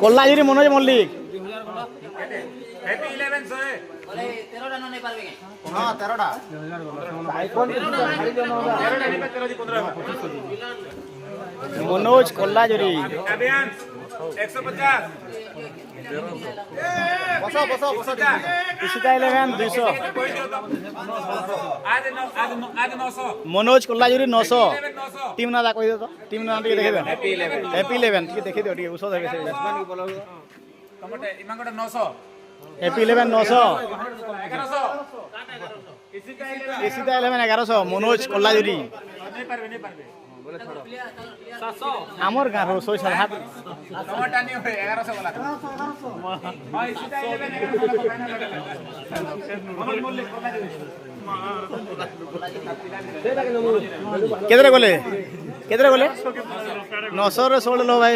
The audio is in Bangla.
কল্লাজুরি মনোজ মল্লিক। মনোজ কল্লাজুরি। ইশিতা 11 200। মনোজ কল্লাজুরি 900। টিম না কই দিও তো, টিম না টিকে দেখে দেন। হ্যাপি 11 টিকে দেখে দিও, টিকে উসো দেখে হ্যাপি 11 900। ইশিতা 11 1100। মনোজ কল্লাজুরি। আমার গাঁ রসই সাত কেতরে গলে 900 রে 16 লো ভাই।